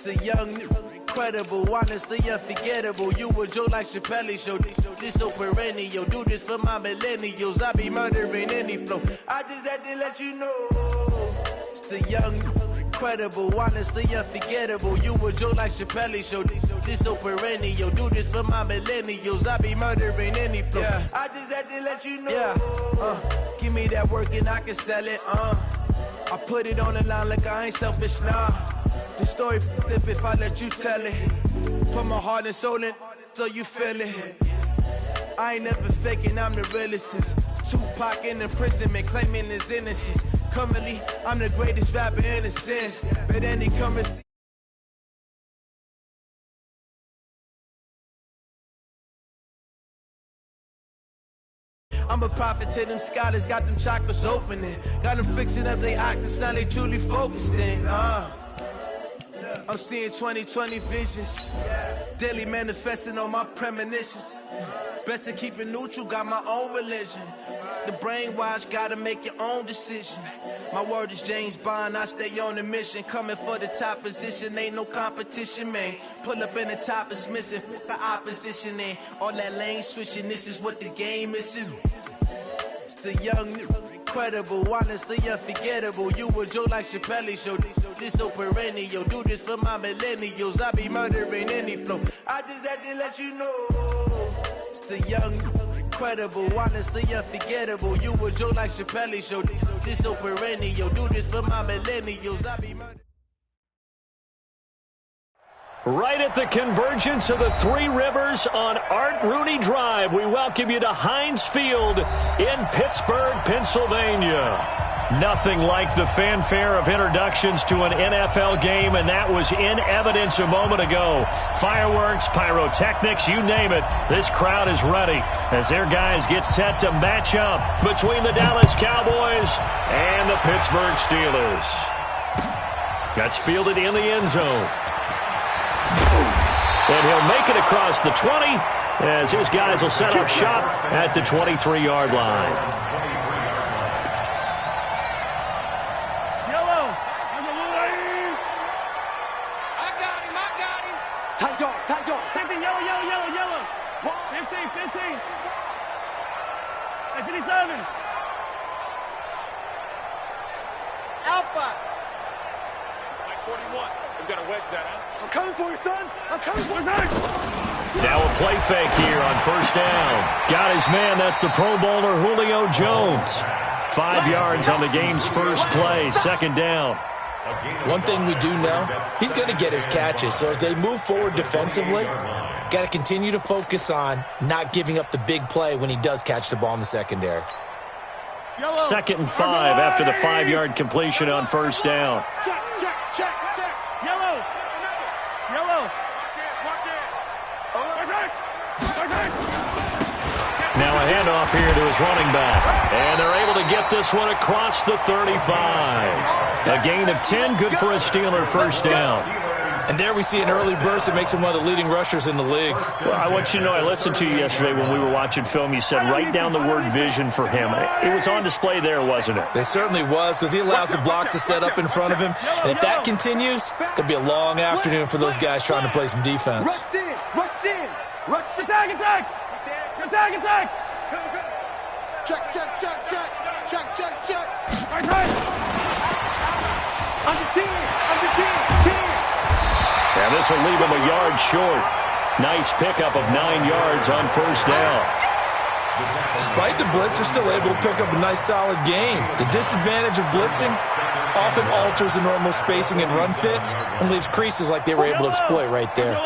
The young, incredible, honestly unforgettable. You a Joe like Chappelle show. This so perennial. Do this for my millennials. I be murdering any flow. I just had to let you know. It's the young, incredible, honestly unforgettable. You a Joe like Chappelle show. This so perennial. Do this for my millennials. I be murdering any flow. Yeah. I just had to let you know. Yeah. Give me that work and I can sell it. I put it on the line like I ain't selfish, nah. The story flip if I let you tell it. Put my heart and soul in so you feel it. I ain't never faking, I'm the realest since Tupac in imprisonment, claiming his innocence. Currently, I'm the greatest rapper in a sense. But any conversation. I'm a prophet to them scholars, got them chakras opening. Got them fixing up they octaves, now they truly focused in. I'm seeing 2020 visions. Daily manifesting on my premonitions. Best to keep it neutral, got my own religion. The brainwash, gotta make your own decision. My word is James Bond, I stay on the mission. Coming for the top position, ain't no competition, man. Pull up in the top is missing, the opposition ain't. All that lane switching, this is what the game is. It's the young, incredible, honestly unforgettable. You a Joe like Chappelle show. This so perennial. Do this for my millennials. I be murdering any flow. I just had to let you know. It's the young, incredible, honestly unforgettable. You a Joe like Chappelle show. This so perennial. Do this for my millennials. I be murdering. Right at the convergence of the Three Rivers on Art Rooney Drive, we welcome you to Heinz Field in Pittsburgh, Pennsylvania. Nothing like the fanfare of introductions to an NFL game, and that was in evidence a moment ago. Fireworks, pyrotechnics, you name it. This crowd is ready as their guys get set to match up between the Dallas Cowboys and the Pittsburgh Steelers. That's fielded in the end zone. And he'll make it across the 20 as his guys will set up shop at the 23-yard line. Yellow. I got him. Tight dog. 15, yellow. 15. Hey, 57. Alpha. 41. We've got to wedge that out. I'm coming for you, son. Now a play fake here on first down. Got his man. That's the Pro Bowler Julio Jones. 5 yards on the game's first play. Second down. One thing we do know, he's going to get his catches. So as they move forward defensively, got to continue to focus on not giving up the big play when he does catch the ball in the secondary. Second and 5 after the 5-yard completion on first down. Check. Yellow. Now a handoff here to his running back. And they're able to get this one across the 35. A gain of 10, good for a Steeler first down. And there we see an early burst that makes him one of the leading rushers in the league. Well, I want you to know, I listened to you yesterday when we were watching film. You said write down the word vision for him. It was on display there, wasn't it? It certainly was, because he allows the blocks to set up in front of him. And if that continues, there'll be a long afternoon for those guys trying to play some defense. Rush in. Attack. Check. Under 10. And this will leave him a yard short. Nice pickup of 9 yards on first down. Despite the blitz, they're still able to pick up a nice solid gain. The disadvantage of blitzing often alters the normal spacing and run fits and leaves creases like they were able to exploit right there. Let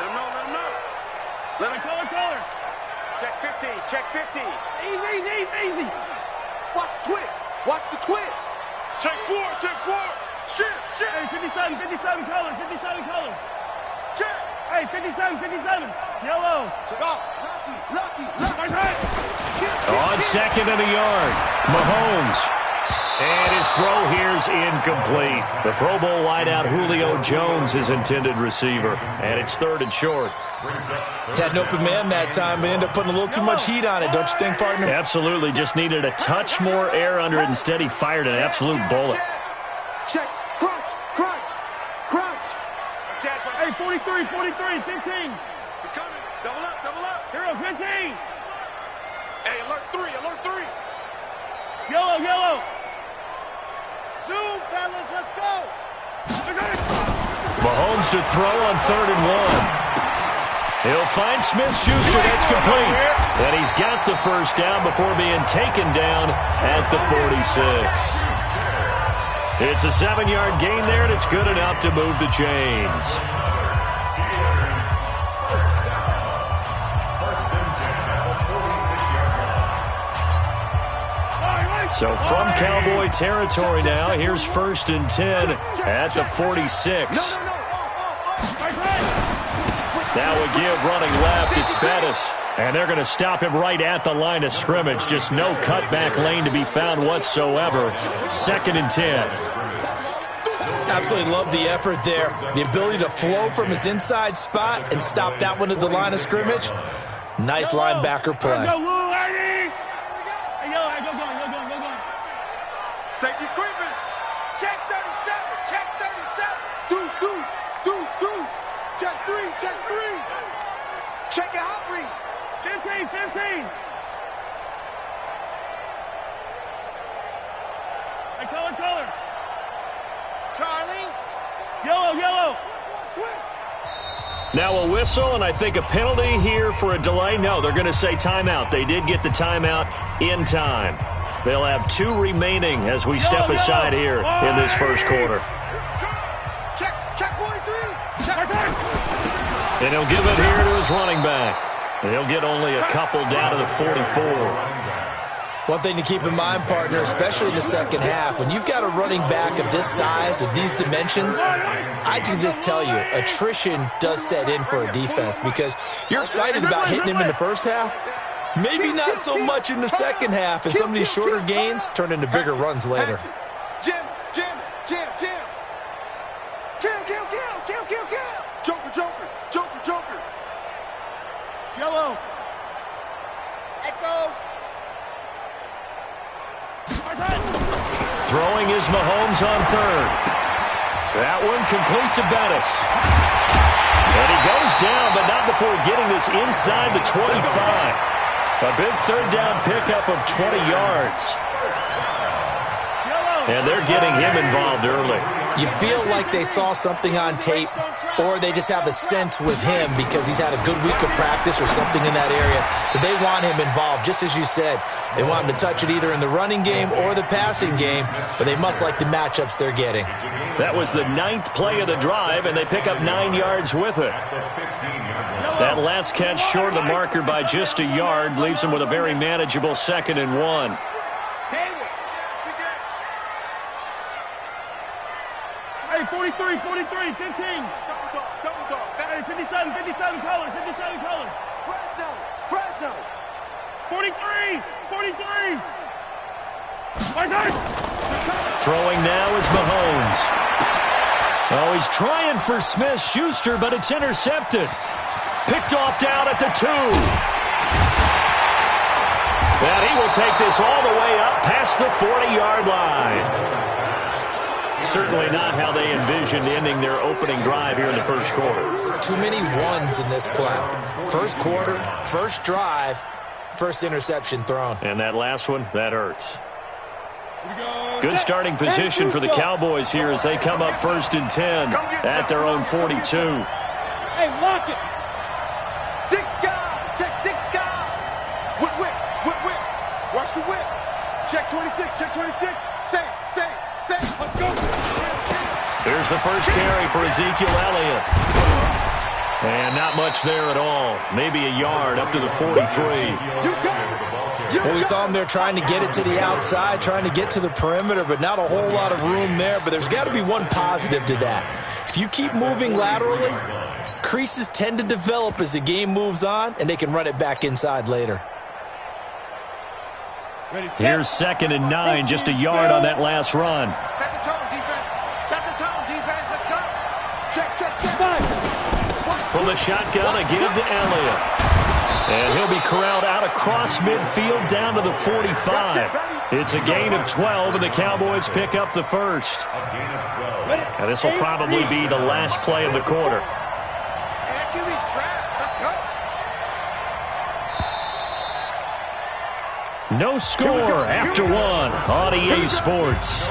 him know. Let him color. Check 50. Easy. Watch the twist. Check 4. Shit. Hey, 57 color. Check. Hey, 57. Yellow. Lucky. On second and a yard, Mahomes. And his throw here's incomplete. The Pro Bowl wideout Julio Jones is intended receiver. And it's third and short. Had an open man that time, but ended up putting a little too much heat on it, don't you think, partner? Absolutely. Just needed a touch more air under it. Instead, he fired an absolute bullet. Check. Crunch. 43, 43, 15. He's coming. Double up, double up. Hero, 15. Hey, alert 3, alert 3. Yellow, yellow. Zoom, fellas, let's go. Mahomes to throw on 3rd and 1. He'll find Smith-Schuster. That's complete. And he's got the first down before being taken down at the 46. It's a 7-yard gain there, and it's good enough to move the chains. So from Cowboy territory now, here's 1st and 10 at the 46. Now we give running left. It's Bettis. And they're going to stop him right at the line of scrimmage. Just no cutback lane to be found whatsoever. 2nd and 10. Absolutely love the effort there. The ability to flow from his inside spot and stop that one at the line of scrimmage. Nice linebacker play. Safety screaming. Check 37. Check 37. Deuce, deuce, deuce, deuce. Check 3. Check 3. Check your hot read. 15, 15. Hey, color. Charlie. Yellow, yellow. Now a whistle, and I think a penalty here for a delay. No, they're going to say timeout. They did get the timeout in time. They'll have 2 remaining as we step aside here in this first quarter. Check 43. Check. And he'll give it here to his running back. And he'll get only a couple down to the 44. One thing to keep in mind, partner, especially in the second half, when you've got a running back of this size, of these dimensions, I can just tell you, attrition does set in for a defense because you're excited about hitting him in the first half. Maybe not so much in the second half, and some of these shorter gains turn into bigger runs later. Jim. Kill. Joker. Yellow. Echo. Throwing is Mahomes on 3rd. That one complete to Bettis. And he goes down, but not before getting this inside the 25. A big 3rd down pickup of 20 yards. And they're getting him involved early. You feel like they saw something on tape, or they just have a sense with him because he's had a good week of practice or something in that area that they want him involved. Just as you said, they want him to touch it either in the running game or the passing game, but they must like the matchups they're getting. That was the 9th play of the drive, and they pick up 9 yards with it. That last catch short of the marker by just a yard leaves them with a very manageable 2nd and 1. Hey, 43, 15. Double dog. Hey, 57 color. Fresno. 43. Throwing now is Mahomes. Oh, he's trying for Smith-Schuster, but it's intercepted. Picked off down at the 2. And he will take this all the way up past the 40-yard line. Certainly not how they envisioned ending their opening drive here in the first quarter. Too many ones in this play. First quarter, first drive, first interception thrown. And that last one, that hurts. Good starting position for the Cowboys here as they come up 1st and 10 at their own 42. Hey, lock it. 6 guys. Check 6 guys. Whip. Watch the whip. Check 26. Say. Let's go. Here's the first carry for Ezekiel Elliott. And not much there at all. Maybe a yard up to the 43. Well, we saw him there trying to get it to the outside, trying to get to the perimeter, but not a whole lot of room there. But there's got to be one positive to that. If you keep moving laterally, creases tend to develop as the game moves on, and they can run it back inside later. Here's 2nd and 9, just a yard on that last run. Set the tone, defense. Let's go. Check. From the shotgun, a give to Elliott. And he'll be corralled out across midfield down to the 45. It's a gain of 12, and the Cowboys pick up the first. And this will probably be the last play of the quarter. man. QB's trash. Let's go. No score after one on EA Sports.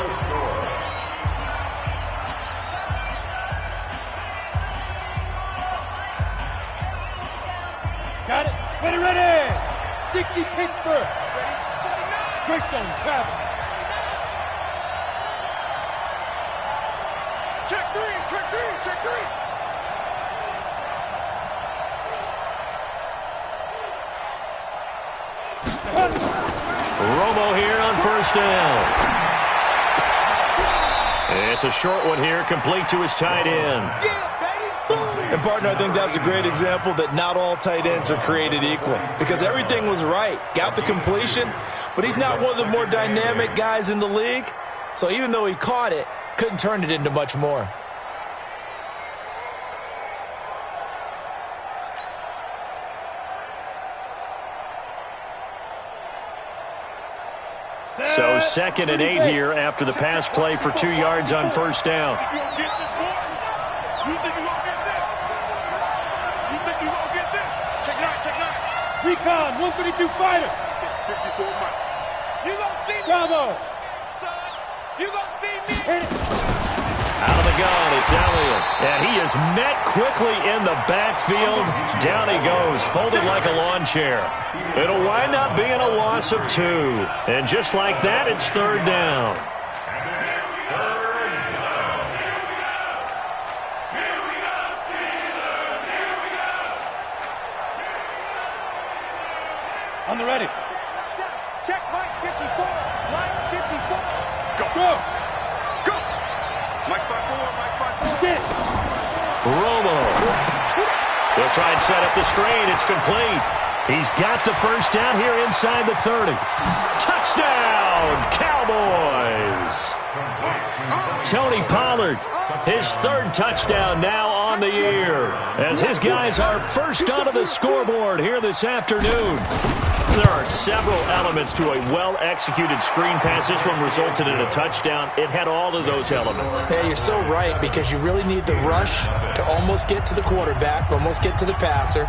Got it. Ready. 60 Pittsburgh. Christian travel. Check three. Romo here on first down. It's a short one here, complete to his tight end. And, partner, I think that's a great example that not all tight ends are created equal because everything was right. Got the completion, but he's not one of the more dynamic guys in the league. So even though he caught it, couldn't turn it into much more. So 2nd and 8 here after the pass play for 2 yards on first down. You think you're gonna get this? Check nine. Recon, 132 fighter. 54 Mike. You gonna see me? Bravo. Son, you gonna see me? Hit it. Out of the gun, it's Elliott. And he is met quickly in the backfield. Down he goes, folded like a lawn chair. It'll wind up being a loss of 2. And just like that, it's 3rd down. On the ready. Check Mike 54. Go. Mike 54. Get. Romo. They'll try and set up the screen. It's complete. He's got the first down here inside the 30. Touchdown, Cowboys. Tony Pollard, his 3rd touchdown now on the year, as his guys are first onto the scoreboard here this afternoon. There are several elements to a well-executed screen pass. This one resulted in a touchdown. It had all of those elements. Yeah, you're so right, because you really need the rush to almost get to the quarterback, almost get to the passer.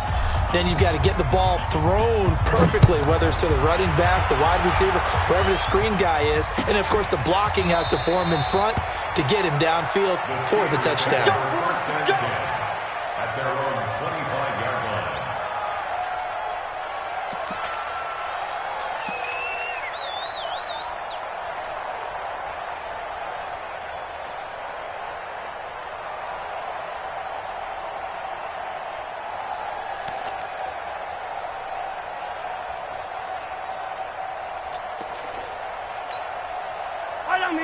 Then you've got to get the ball thrown perfectly, whether it's to the running back, the wide receiver, wherever the screen guy is. And, of course, the blocking has to form in front to get him downfield for the touchdown. At their own 25-yard line.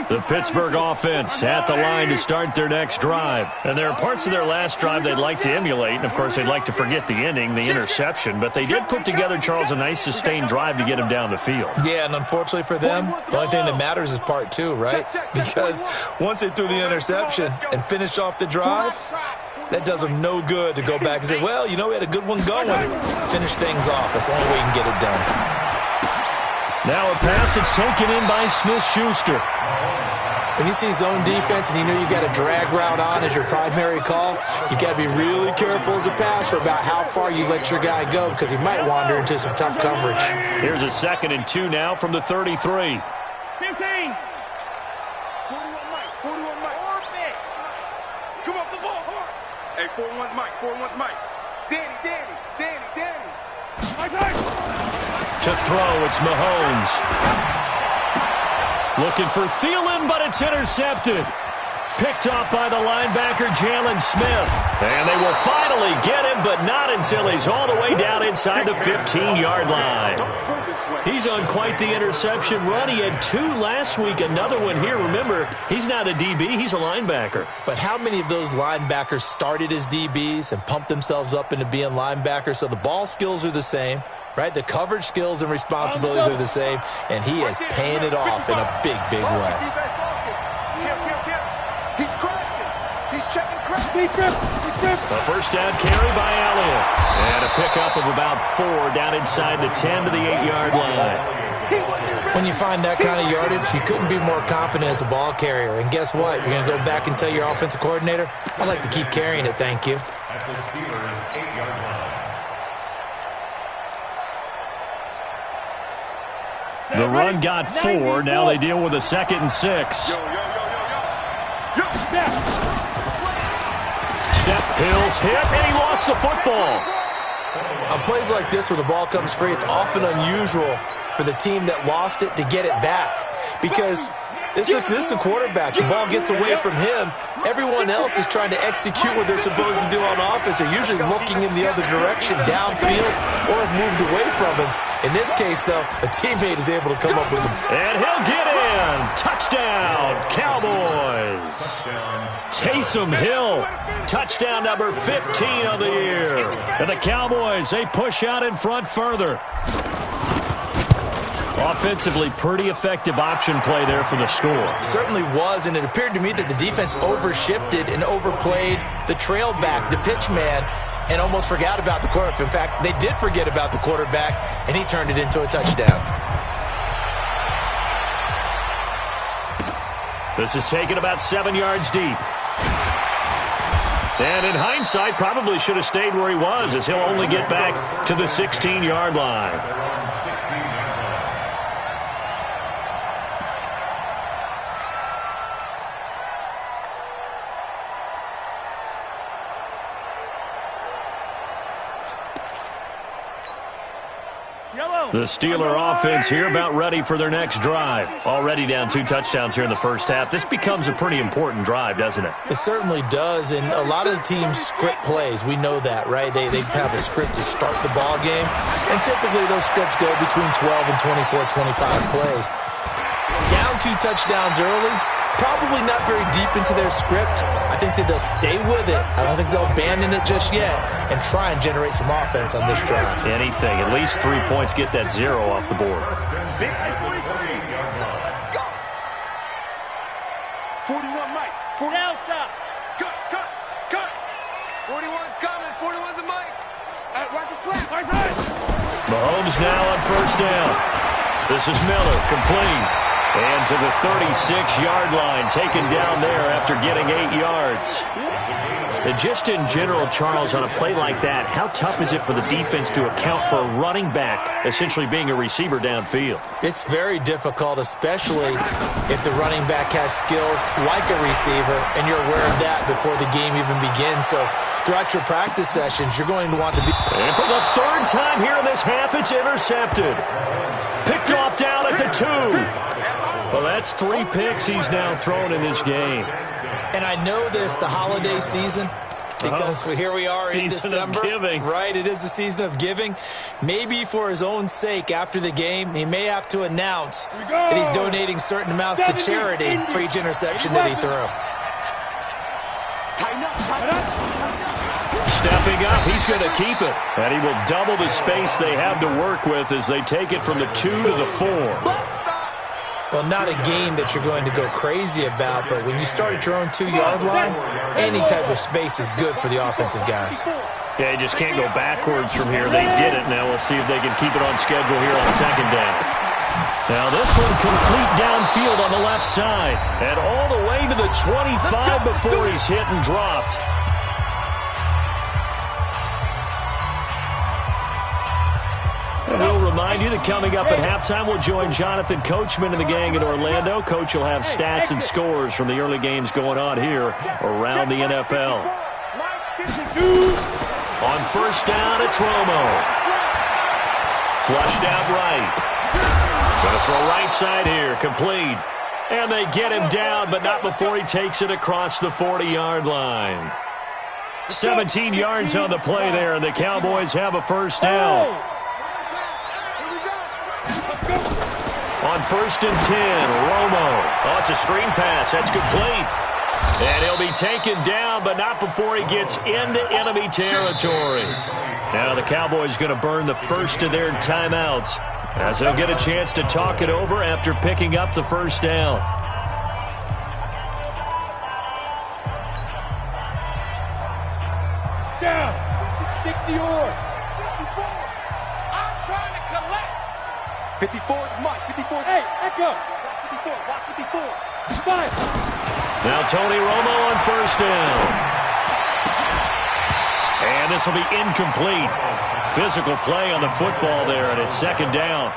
The Pittsburgh offense at the line to start their next drive. And there are parts of their last drive they'd like to emulate. And, of course, they'd like to forget the ending, the interception. But they did put together, Charles, a nice sustained drive to get him down the field. Yeah, and unfortunately for them, the only thing that matters is part 2, right? Because once they threw the interception and finished off the drive, that does them no good to go back and say, well, you know, we had a good one going. Finish things off. That's the only way you can get it done. Now a pass that's taken in by Smith-Schuster. When you see zone defense and you know you've got a drag route on as your primary call, you've got to be really careful as a passer about how far you let your guy go, because he might wander into some tough coverage. Here's a 2nd and 2 now from the 33. 15. 41 Mike. Come off the ball hard. Hey, 41's Mike. Danny. My side. To throw, it's Mahomes. Looking for Thielen, but it's intercepted. Picked off by the linebacker, Jalen Smith. And they will finally get him, but not until he's all the way down inside the 15-yard line. He's on quite the interception run. He had 2 last week, another one here. Remember, he's not a DB, he's a linebacker. But how many of those linebackers started as DBs and pumped themselves up into being linebackers? So the ball skills are the same, right? The coverage skills and responsibilities are the same, and he is paying it off in a big, big way. He's crashing. He's checking crash. A first down carry by Elliott. And a pickup of about 4 down inside the 10 to the 8-yard line. When you find that kind of yardage, you couldn't be more confident as a ball carrier. And guess what? You're going to go back and tell your offensive coordinator, I'd like to keep carrying it, thank you. At the Steelers' The run got 4. Now they deal with a 2nd and 6. Step, Hills hit, and he lost the football. On plays like this where the ball comes free, it's often unusual for the team that lost it to get it back. Because this is the quarterback. The ball gets away from him. Everyone else is trying to execute what they're supposed to do on offense. They're usually looking in the other direction, downfield, or have moved away from him. In this case, though, a teammate is able to come up with him. And he'll get in. Touchdown, Cowboys. Taysom Hill, touchdown number 15 of the year. And the Cowboys, they push out in front further. Offensively, pretty effective option play there for the score. Certainly was, and it appeared to me that the defense overshifted and overplayed the trail back, the pitch man, and almost forgot about the quarterback. In fact, they did forget about the quarterback, and he turned it into a touchdown. This is taken about 7 yards deep. And in hindsight, probably should have stayed where he was, as he'll only get back to the 16-yard line. The Steeler offense here about ready for their next drive. Already down 2 touchdowns here in the first half. This becomes a pretty important drive, doesn't it? It certainly does, and a lot of the teams script plays. We know that, right? They have a script to start the ball game, and typically those scripts go between 12 and 24, 25 plays. Down 2 touchdowns early, probably not very deep into their script. I think that they'll stay with it. I don't think they'll abandon it just yet and try and generate some offense on this drive. Anything. At least 3 points. Get that 0 off the board. Let's go. 41, Mike. 40 outside. Cut. 41's coming. 41's a Mike. Watch the slap. Mahomes now on first down. This is Miller, complete. And to the 36-yard line, taken down there after getting 8 yards. And just in general, Charles, on a play like that, how tough is it for the defense to account for a running back essentially being a receiver downfield? It's very difficult, especially if the running back has skills like a receiver, and you're aware of that before the game even begins. So throughout your practice sessions, you're going to want to be... And for the 3rd time here in this half, it's intercepted. Picked off down at the 2. Well, that's 3 picks he's now thrown in this game. And I know this, the holiday season, because here we are in December. Season of giving. Right, it is the season of giving. Maybe for his own sake after the game, he may have to announce that he's donating certain amounts to charity for each interception that he threw. Stepping up, he's going to keep it. And he will double the space they have to work with as they take it from the 2 to the 4. Well, not a game that you're going to go crazy about, but when you start at your own 2-yard line, any type of space is good for the offensive guys. Yeah, you just can't go backwards from here. They did it. Now we'll see if they can keep it on schedule here on 2nd down. Now this one complete downfield on the left side. And all the way to the 25 before he's hit and dropped. And we'll remind you that coming up at halftime, we'll join Jonathan Coachman and the gang in Orlando. Coach will have stats and scores from the early games going on here around the NFL. On first down, it's Romo. Flushed out right. Going to throw right side here, complete. And they get him down, but not before he takes it across the 40-yard line. 17 yards on the play there, and the Cowboys have a first down. On first and 10, Romo. Oh, it's a screen pass. That's complete. And he'll be taken down, but not before he gets into enemy territory. Now the Cowboys going to burn the first of their timeouts as they'll get a chance to talk it over after picking up the first down. Down. 60 or. 54, Mike, 54. Hey, echo. 54, watch 54. Fire. Now Tony Romo on first down. And this will be incomplete. physical play on the football there, and it's second down.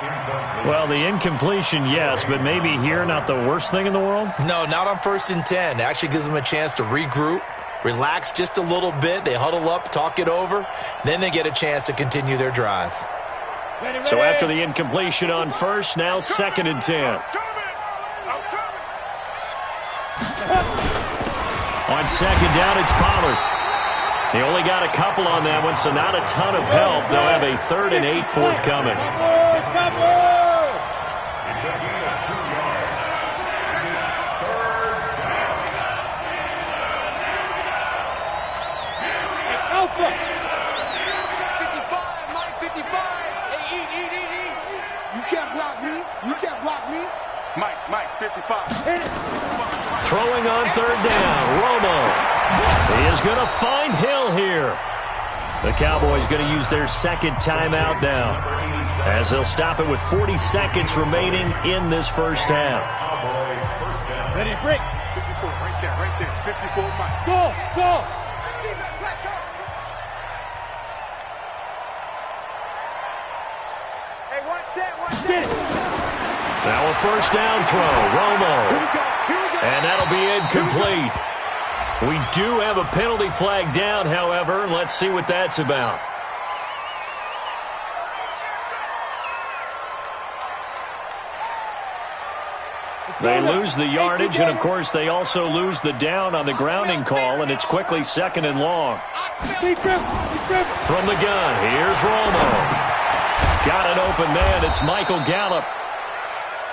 Well, the incompletion, yes, but maybe here not the worst thing in the world? No, not on 1st and 10. It actually gives them a chance to regroup, relax just a little bit. They huddle up, talk it over. Then they get a chance to continue their drive. So after the incompletion on first, now 2nd and 10. On 2nd down, it's Pollard. He only got a couple on that one, so not a ton of help. They'll have a 3rd and 8 forthcoming. Alpha. 55, Mike, 55. Hey, eat. You can't block me. You can't block me. Mike, 55. Throwing on 3rd down, Romo. He is going to find Hill here. The Cowboys going to use their 2nd timeout now, as they'll stop it with 40 seconds remaining in this first half. Ready, break. 54, right there. 54, Mike. Go. Hey, one set. Now a 1st down throw, Romo. And that'll be incomplete. We do have a penalty flag down, however, and let's see what that's about. They lose the yardage, and of course they also lose the down on the grounding call, and it's quickly 2nd and long. From the gun, here's Romo. Got an open man, it's Michael Gallup.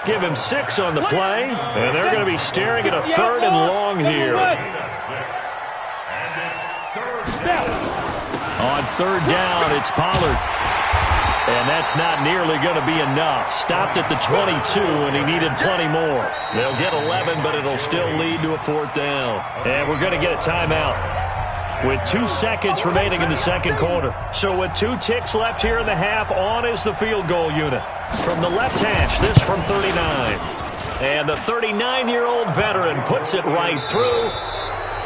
Give him 6 on the play, and they're going to be staring at a 3rd and long here. On 3rd down, it's Pollard. And that's not nearly going to be enough. Stopped at the 22, and he needed plenty more. They'll get 11, but it'll still lead to a 4th down. And we're going to get a timeout with 2 seconds remaining in the 2nd quarter. So with 2 ticks left here in the half, on is the field goal unit. From the left hash, this from 39. And the 39-year-old veteran puts it right through.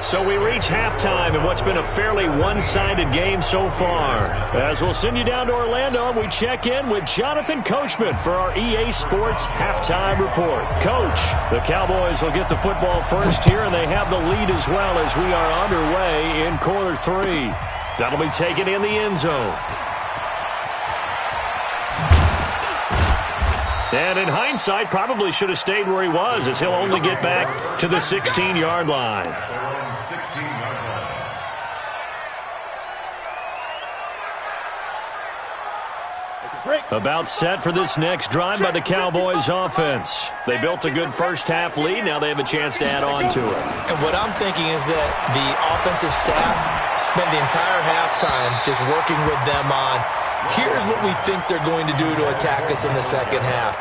So we reach halftime in what's been a fairly one-sided game so far. As we'll send you down to Orlando, and we check in with Jonathan Coachman for our EA Sports Halftime Report. Coach, the Cowboys will get the football first here, and they have the lead as well as we are underway in quarter 3. That'll be taken in the end zone. And in hindsight, probably should have stayed where he was, as he'll only get back to the 16-yard line. About set for this next drive by the Cowboys offense. They built a good first half lead. Now they have a chance to add on to it. And what I'm thinking is that the offensive staff spent the entire halftime just working with them on, here's what we think they're going to do to attack us in the second half.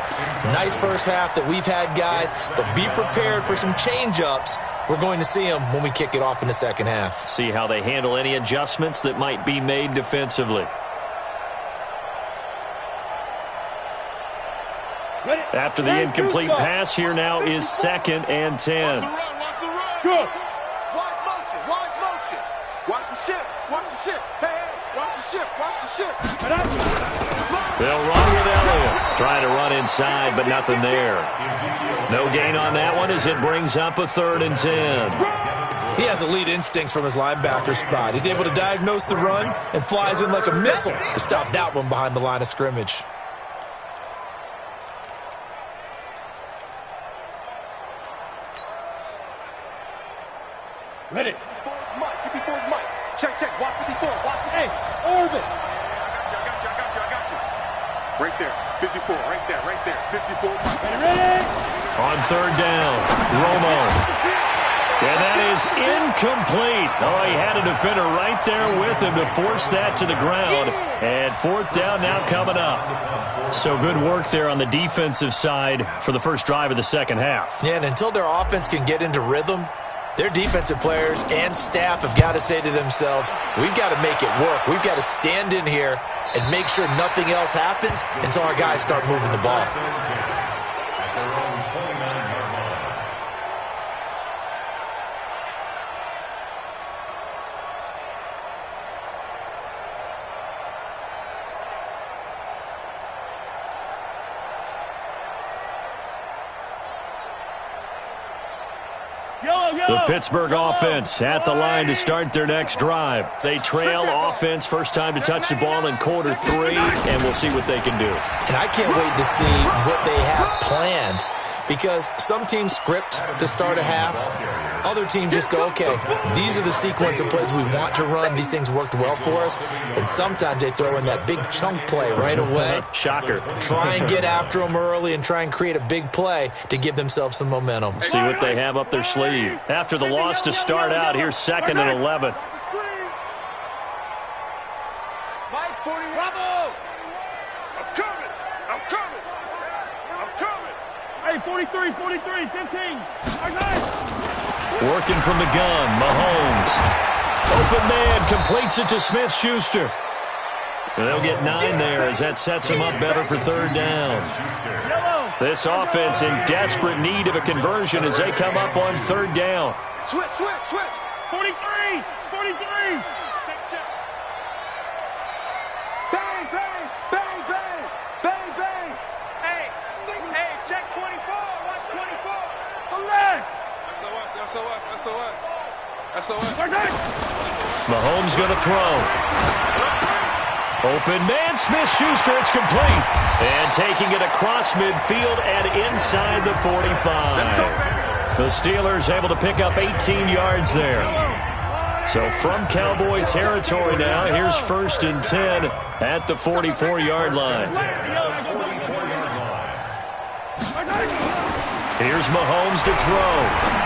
Nice first half that we've had, guys, but be prepared for some change-ups. We're going to see them when we kick it off in the second half. See how they handle any adjustments that might be made defensively. After the incomplete pass, here now is 2nd and 10. Good. Watch motion. Watch the ship. Hey, watch the ship. They'll run with Elliott. Trying to run inside, but nothing there. No gain on that one as it brings up a 3rd and 10. He has elite instincts from his linebacker spot. He's able to diagnose the run and flies in like a missile to stop that one behind the line of scrimmage. Ready. 54's Mike. Check. Watch 54. Hey, Orvin. I got you. Right there. 54. Right there. 54 Mike. Ready. On 3rd down, Romo. And that is incomplete. Oh, he had a defender right there with him to force that to the ground. And 4th down now coming up. So good work there on the defensive side for the first drive of the second half. Yeah, and until their offense can get into rhythm, their defensive players and staff have got to say to themselves, we've got to make it work. We've got to stand in here and make sure nothing else happens until our guys start moving the ball. The Pittsburgh offense at the line to start their next drive. They trail offense, first time to touch the ball in quarter 3, and we'll see what they can do. And I can't wait to see what they have planned, because some teams script to start a half. Other teams just go, okay, these are the sequence of plays we want to run. These things worked well for us. And sometimes they throw in that big chunk play right away. Shocker. Try and get after them early and try and create a big play to give themselves some momentum. See what they have up their sleeve. After the loss to start out, here's 2nd and 11. Hey, 43, 43, 15. Working from the gun, Mahomes. Open man, completes it to Smith-Schuster. They'll get 9 there as that sets them up better for 3rd down. This offense in desperate need of a conversion as they come up on 3rd down. Switch. 43, 43. Bang, bang, bang, bang, bang, bang. Hey, check 24. Watch 24. Come back. SOS. Mahomes going to throw. Open man, Smith-Schuster, it's complete. And taking it across midfield and inside the 45. The Steelers able to pick up 18 yards there. So from Cowboy territory now, here's 1st and 10 at the 44-yard line. Here's Mahomes to throw.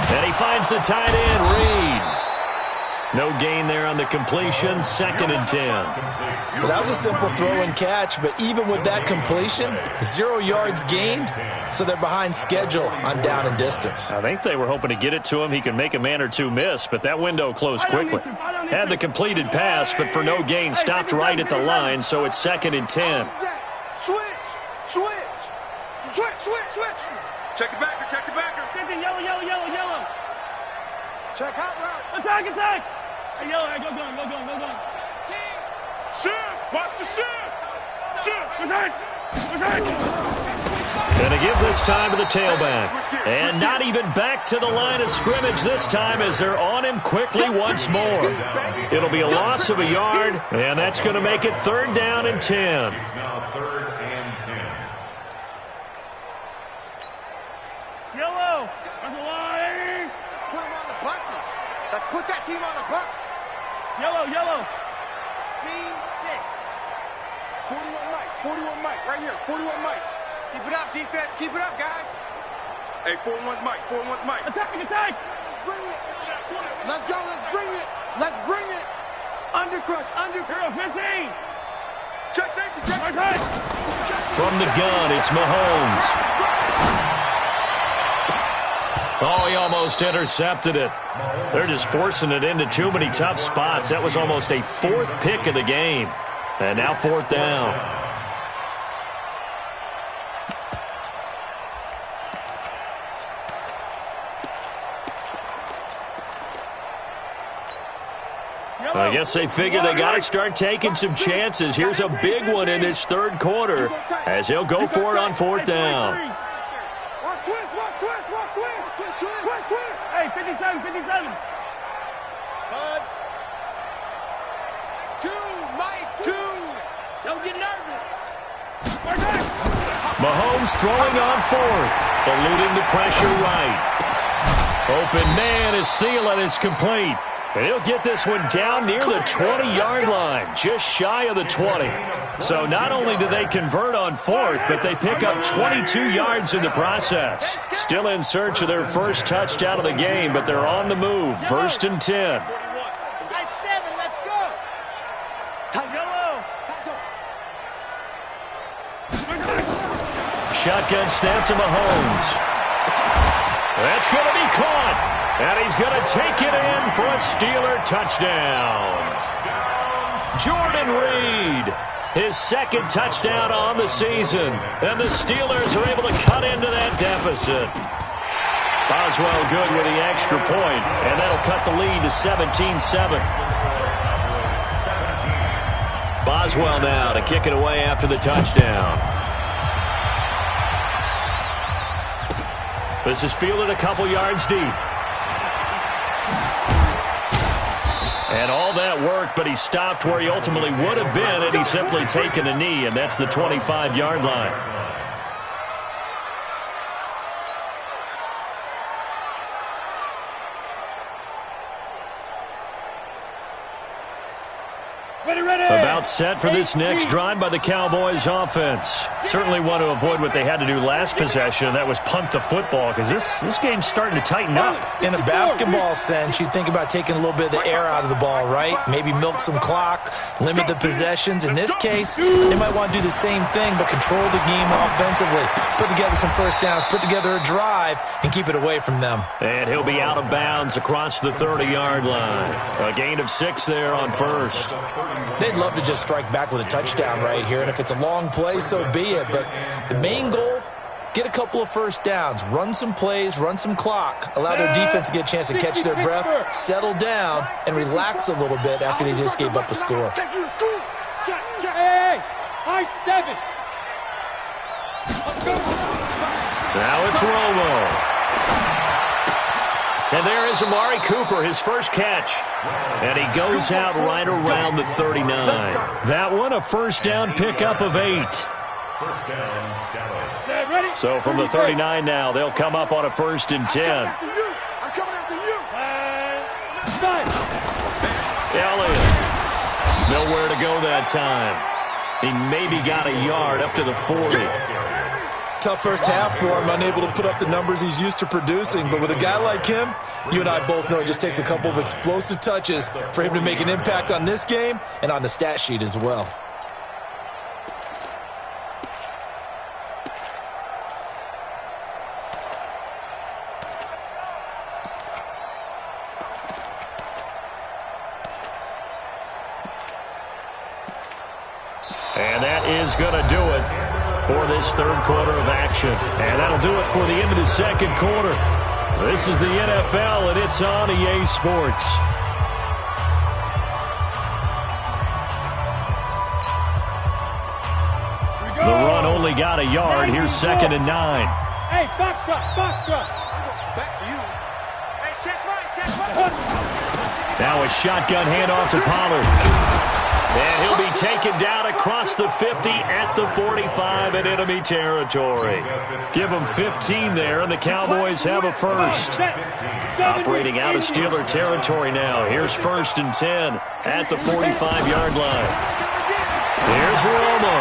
And he finds the tight end, Reed. No gain there on the completion, 2nd and 10. Well, that was a simple throw and catch, but even with that completion, 0 yards gained, so they're behind schedule on down and distance. I think they were hoping to get it to him. He could make a man or two miss, but that window closed quickly. Had the completed pass, but for no gain, stopped right at the line, so it's 2nd and 10. Switch. Check the backer. 50, yellow. Check hot route. Attack. Hey, yellow, hey, go gun. Shift. Watch the shift. Return. Going to give this time to the tailback. And not even back to the line of scrimmage this time as they're on him quickly once more. It'll be a loss of a yard, and that's going to make it 3rd down and 10. It's now 3rd and 10. Yellow. That's a line. Let's put him on the buses. Let's put that team on the bus. Yellow. C6. 41 Mike. Right here. 41 Mike. Keep it up, defense. Keep it up, guys. Hey, 41's Mike. Attack. Bring it. Let's go. Let's bring it. Undercrush. 15. Check safety. From the gun, it's Mahomes. Oh, he almost intercepted it. They're just forcing it into too many tough spots. That was almost a 4th pick of the game. And now 4th down. I guess they figure they got to start taking some chances. Here's a big one in this 3rd quarter as he'll go for it on 4th down. Watch twist. Hey, 57. Buds. 2, Mike, 2. Don't get nervous. Mahomes throwing on 4th, eluding the pressure right. Open man is Thielen. It's complete. And he'll get this one down near the 20-yard line, just shy of the 20. So not only do they convert on 4th, but they pick up 22 yards in the process. Still in search of their first touchdown of the game, but they're on the move. 1st and 10. Nice 7, let's go. Shotgun snap to Mahomes. That's going to be caught. And he's going to take it in for a Steeler touchdown. Jordan Reed, his 2nd touchdown on the season. And the Steelers are able to cut into that deficit. Boswell good with the extra point, and that'll cut the lead to 17-7. Boswell now to kick it away after the touchdown. This is fielded a couple yards deep. And all that work, but he stopped where he ultimately would have been, and he's simply taken a knee, and that's the 25-yard line. About set for this next drive by the Cowboys offense. Certainly want to avoid what they had to do last possession, and that was punt the football, because this game's starting to tighten up. In a basketball sense, you think about taking a little bit of the air out of the ball, right? Maybe milk some clock, limit the possessions. In this case, they might want to do the same thing, but control the game offensively. Put together some first downs, put together a drive, and keep it away from them. And he'll be out of bounds across the 30-yard line. A gain of 6 there on first. They'd love to just strike back with a touchdown right here, and if it's a long play, so be it. But the main goal, get a couple of first downs, run some plays, run some clock, allow their defense to get a chance to catch their breath, settle down, and relax a little bit after they just gave up a score. Hey, high 7. Now it's Romo. And there is Amari Cooper, his first catch. And he goes out right around the 39. That one, a first down pickup of 8. First down, Dallas. So from the 39 now, they'll come up on a 1st and 10. I'm coming after you. Elliott. Nowhere to go that time. He maybe got a yard up to the 40. Tough first half for him, unable to put up the numbers he's used to producing. But with a guy like him, you and I both know it just takes a couple of explosive touches for him to make an impact on this game and on the stat sheet as well. And that is going to do it for this third quarter of action. And that'll do it for the end of the second quarter. This is the NFL, and it's on EA Sports. The run only got a yard. Here's 2nd and 9. Hey, Foxtrot. Back to you. Hey, check right. Now a shotgun handoff to Pollard. And he'll be taken down across the 50 at the 45 in enemy territory. Give them 15 there, and the Cowboys have a first. Operating out of Steeler territory now. Here's 1st and 10 at the 45-yard line. Here's Romo.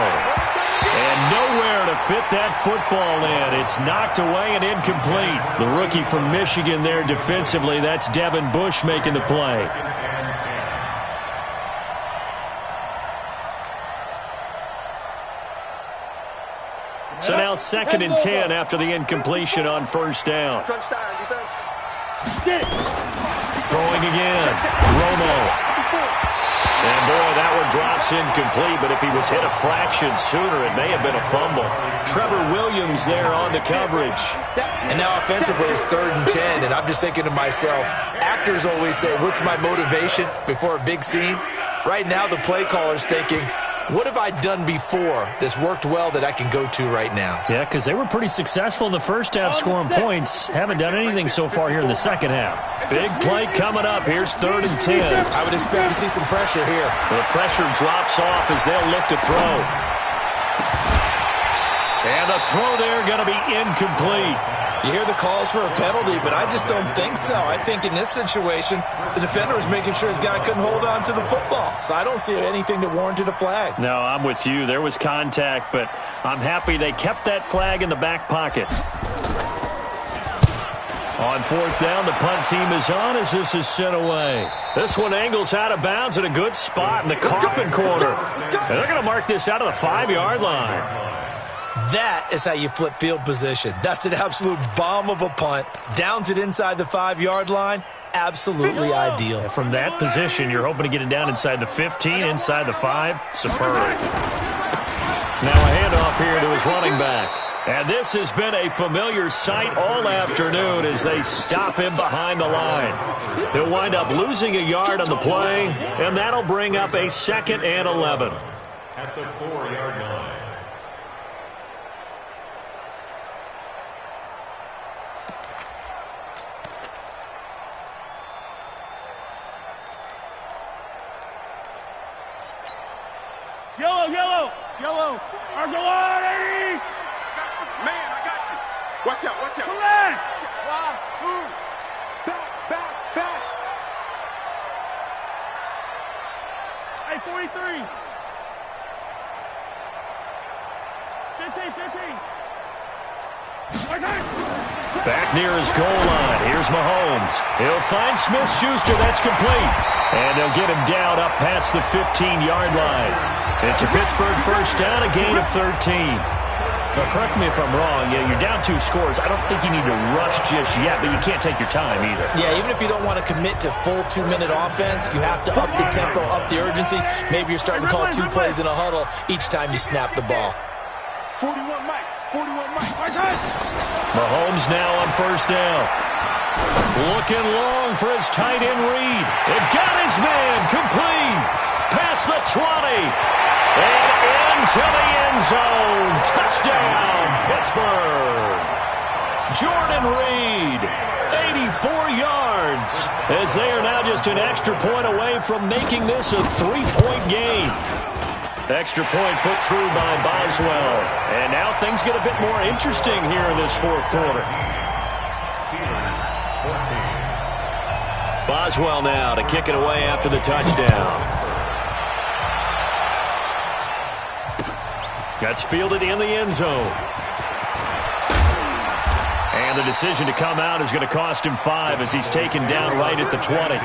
And nowhere to fit that football in. It's knocked away and incomplete. The rookie from Michigan there defensively. That's Devin Bush making the play. So now 2nd and 10 after the incompletion on 1st down. Throwing again. Romo. And boy, that one drops incomplete, but if he was hit a fraction sooner, it may have been a fumble. Trevor Williams there on the coverage. And now offensively it's 3rd and 10, and I'm just thinking to myself, actors always say, what's my motivation before a big scene? Right now the play caller's thinking, what have I done before that's worked well that I can go to right now? Yeah, because they were pretty successful in the first half scoring points. Haven't done anything so far here in the second half. Big play coming up. Here's 3rd and 10. I would expect to see some pressure here. The pressure drops off as they'll look to throw. And the throw there going to be incomplete. You hear the calls for a penalty, but I just don't think so. I think in this situation, the defender was making sure his guy couldn't hold on to the football. So I don't see anything that warranted a flag. No, I'm with you. There was contact, but I'm happy they kept that flag in the back pocket. On 4th down, the punt team is on as this is sent away. This one angles out of bounds at a good spot in the coffin corner. And they're going to mark this out of the 5-yard line. That is how you flip field position. That's an absolute bomb of a punt. Downs it inside the 5-yard line. Absolutely ideal. Yeah, from that position, you're hoping to get it down inside the 15, inside the 5. Superb. Now a handoff here to his running back. And this has been a familiar sight all afternoon as they stop him behind the line. He'll wind up losing a yard on the play, and that'll bring up a 2nd and 11. At the 4-yard line. Yellow, yellow, yellow. Argelati! Man, I got you. Watch out, watch out. Come on! Back. Hey, 43. 15. Back near his goal line. Here's Mahomes. He'll find Smith-Schuster. That's complete. And they'll get him down up past the 15-yard line. It's a Pittsburgh first down, a gain of 13. Now, correct me if I'm wrong. Yeah, you're down 2 scores. I don't think you need to rush just yet, but you can't take your time either. Yeah, even if you don't want to commit to full 2-minute offense, you have to up the tempo, up the urgency. Maybe you're starting to call 2 plays in a huddle each time you snap the ball. 41 Mike. Mahomes now on first down. Looking long for his tight end Reed. It got his man complete. Past the 20. And into the end zone. Touchdown, Pittsburgh. Jordan Reed, 84 yards. As they are now just an extra point away from making this a 3-point game. Extra point put through by Boswell. And now things get a bit more interesting here in this fourth quarter. Boswell now to kick it away after the touchdown. That's fielded in the end zone. And the decision to come out is going to cost him 5 as he's taken down right at the 20.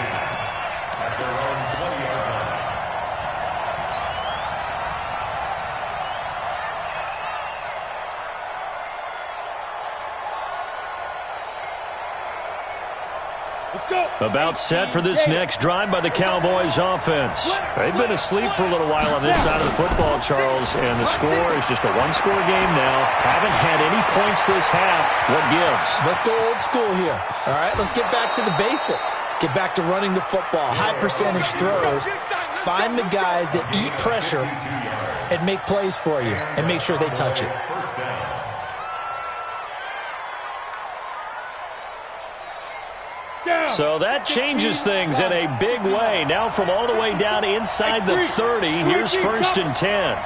About set for this next drive by the Cowboys offense. They've been asleep for a little while on this side of the football, Charles, and the score is just a 1-score game now. Haven't had any points this half. What gives? Let's go old school here. All right, let's get back to the basics. Get back to running the football, high percentage throws. Find the guys that eat pressure and make plays for you and make sure they touch it. So that changes things in a big way. Now from all the way down inside the 30, here's 1st and 10.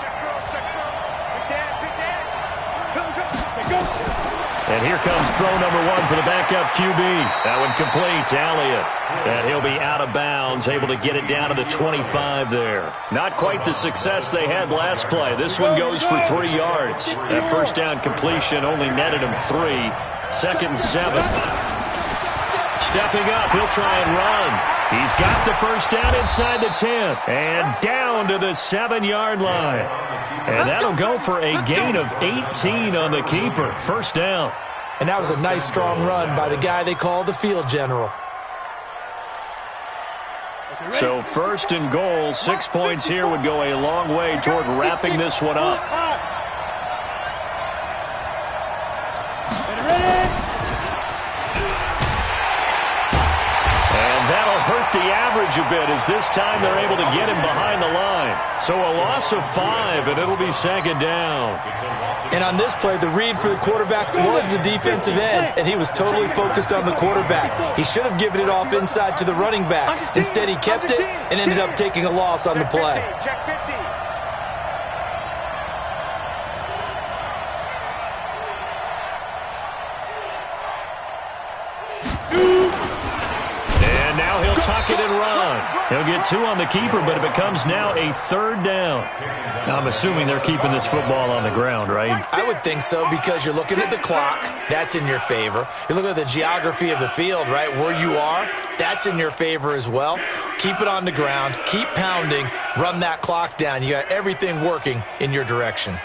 And here comes throw number 1 for the backup QB. That one complete to Elliott. And he'll be out of bounds, able to get it down to the 25 there. Not quite the success they had last play. This one goes for 3 yards. That first down completion only netted him 3. 2nd and 7. Stepping up, he'll try and run. He's got the first down inside the 10. And down to the 7-yard line. And that'll go for a gain of 18 on the keeper. First down. And that was a nice, strong run by the guy they call the field general. So 1st and goal, 6 points here would go a long way toward wrapping this one up. Hurt the average a bit as this time they're able to get him behind the line. So a loss of 5, and it'll be 2nd down. And on this play, the read for the quarterback was the defensive end, and he was totally focused on the quarterback. He should have given it off inside to the running back. Instead, he kept it and ended up taking a loss on the play. Tuck it and run. He'll get 2 on the keeper, but it becomes now a 3rd down. Now, I'm assuming they're keeping this football on the ground, right? I would think so because you're looking at the clock. That's in your favor. You're looking at the geography of the field, right? Where you are, that's in your favor as well. Keep it on the ground. Keep pounding. Run that clock down. You got everything working in your direction.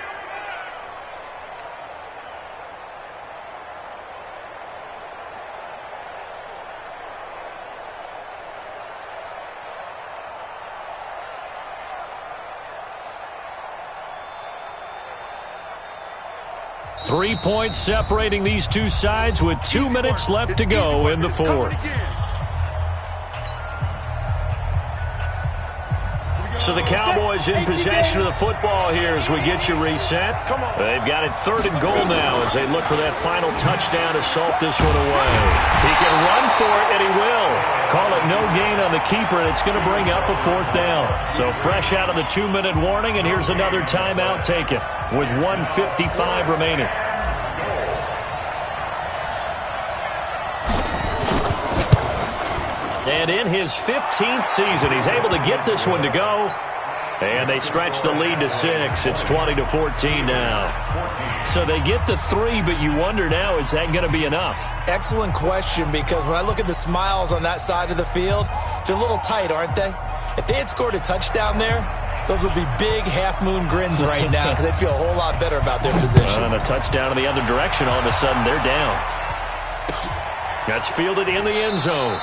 Three points separating these two sides with 2 minutes left to go in the fourth. So the Cowboys in possession of the football here as we get you reset. They've got it 3rd and goal now as they look for that final touchdown to salt this one away. He can run for it, and he will. Call it no gain on the keeper, and it's going to bring up a 4th down. So fresh out of the 2-minute warning, and here's another timeout taken with 1:55 remaining. And in his 15th season, he's able to get this one to go. And they stretch the lead to 6. It's 20-14 now. So they get the 3, but you wonder now, is that going to be enough? Excellent question, because when I look at the smiles on that side of the field, they're a little tight, aren't they? If they had scored a touchdown there, those would be big half-moon grins right now because they'd feel a whole lot better about their position. And a touchdown in the other direction, all of a sudden they're down. That's fielded in the end zone.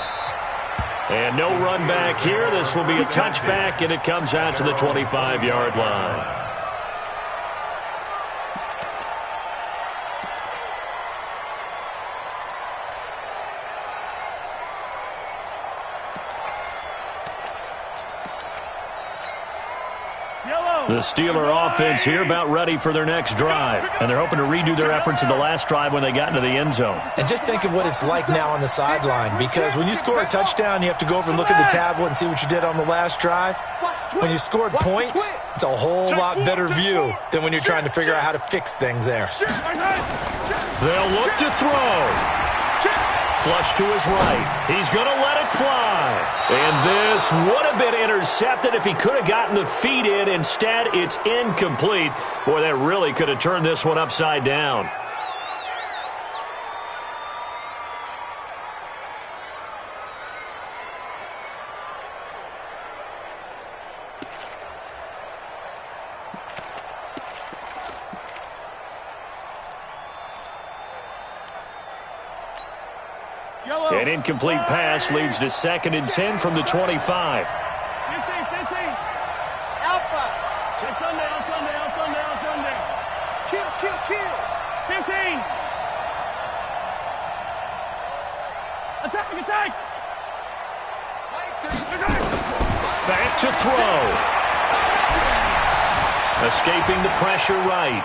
And no run back here. This will be a touchback, and it comes out to the 25-yard line. The Steeler offense here about ready for their next drive. And they're hoping to redo their efforts in the last drive when they got into the end zone. And just think of what it's like now on the sideline, because when you score a touchdown, you have to go over and look at the tablet and see what you did on the last drive. When you scored points, it's a whole lot better view than when you're trying to figure out how to fix things there. They'll look to throw. Flush to his right. He's going to let it fly. And this would have been intercepted if he could have gotten the feet in. Instead, it's incomplete. Boy, that really could have turned this one upside down. An incomplete pass leads to 2nd and 10 from the 25. 15. Alpha. On Sunday. Kill. 15. Attack. Back to throw. Escaping the pressure right.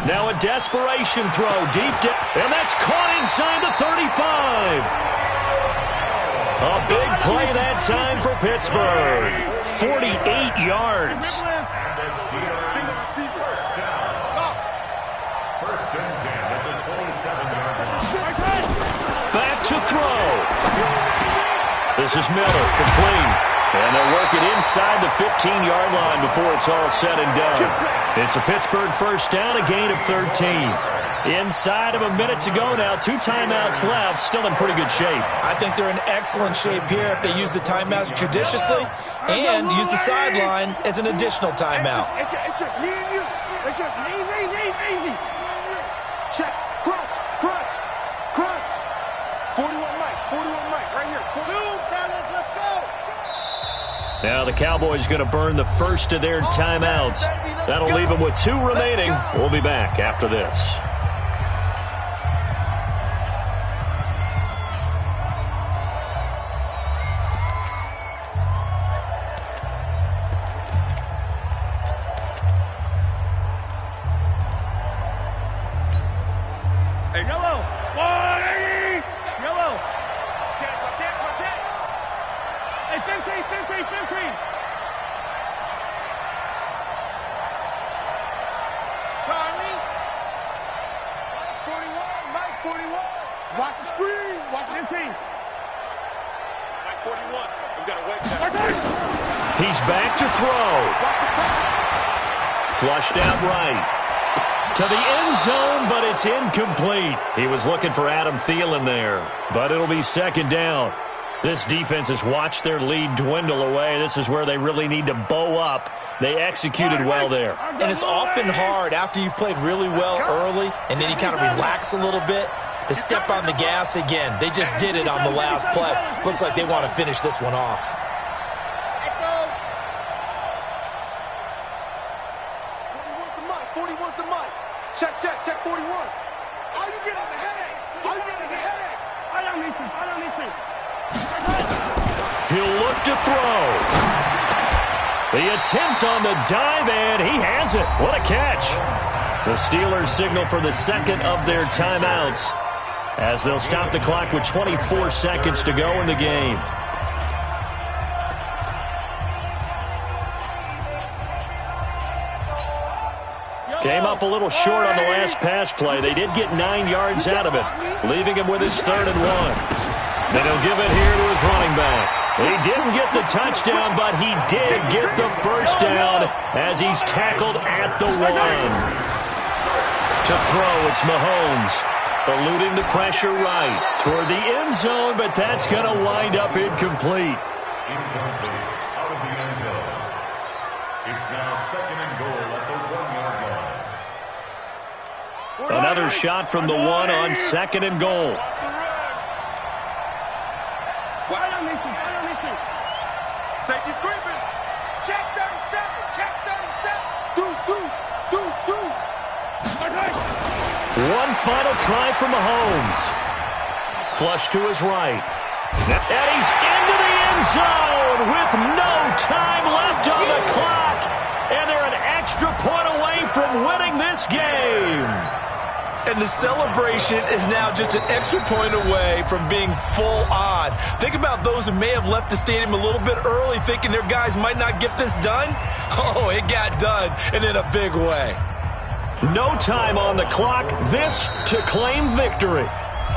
Now a desperation throw deep down, and that's caught inside the 35. A big play that time for Pittsburgh. 48 yards. First and 10 at the 27-yard line. Back to throw. This is Miller, complete. And they'll work it inside the 15-yard line before it's all said and done. It's a Pittsburgh first down, a gain of 13. Inside of a minute to go now, 2 timeouts left, still in pretty good shape. I think they're in excellent shape here if they use the timeouts judiciously and use the sideline as an additional timeout. It's just me and you. It's just easy. Check. Crunch. 41 Mike, right here. 2, fellas, let's go. Now the Cowboys going to burn the first of their timeouts. That'll leave them with 2 remaining. We'll be back after this. Hey, yellow. 180. Yellow. Check. Hey, 15. Charlie. 41. Watch the screen. Watch 15. Mike 41. We got to wait. He's back to throw. Flushed out right. To the end zone, but it's incomplete. He was looking for Adam Thielen there, but it'll be 2nd down. This defense has watched their lead dwindle away. This is where they really need to bow up. They executed well there. And it's often hard after you've played really well early and then you kind of relax a little bit to step on the gas again. They just did it on the last play. Looks like they want to finish this one off. 41's the Mike. Check 41. All you get is a headache. I don't need to. He'll look to throw. The attempt on the dive, and he has it. What a catch. The Steelers signal for the 2nd of their timeouts. as they'll stop the clock with 24 seconds to go in the game. Came up a little short on the last pass play. They did get 9 yards out of it, leaving him with his 3rd and 1. Then he'll give it here to his running back. He didn't get the touchdown, but he did get the first down as he's tackled at the 1. To throw, it's Mahomes, eluding the pressure right toward the end zone, but that's going to wind up incomplete. Incomplete. Out of the end zone. It's now 2nd and goal at the 1-yard line. Another shot from the 1 on 2nd and goal. Safety's creeping. Check 37. Check 37. Deuce, deuce, deuce, deuce. One final try for Mahomes. Flush to his right. And he's into the end zone with no time left on the clock. And they're an extra point away from winning this game. And the celebration is now just an extra point away from being full on. Think about those who may have left the stadium a little bit early thinking their guys might not get this done. Oh, it got done, and in a big way. No time on the clock. This to claim victory.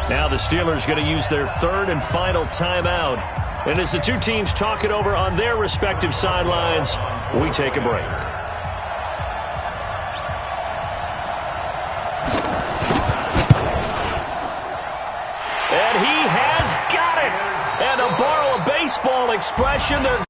Now the Steelers going to use their 3rd and final timeout. And as the two teams talk it over on their respective sidelines, we take a break. And he has got it. And to borrow a baseball expression, they're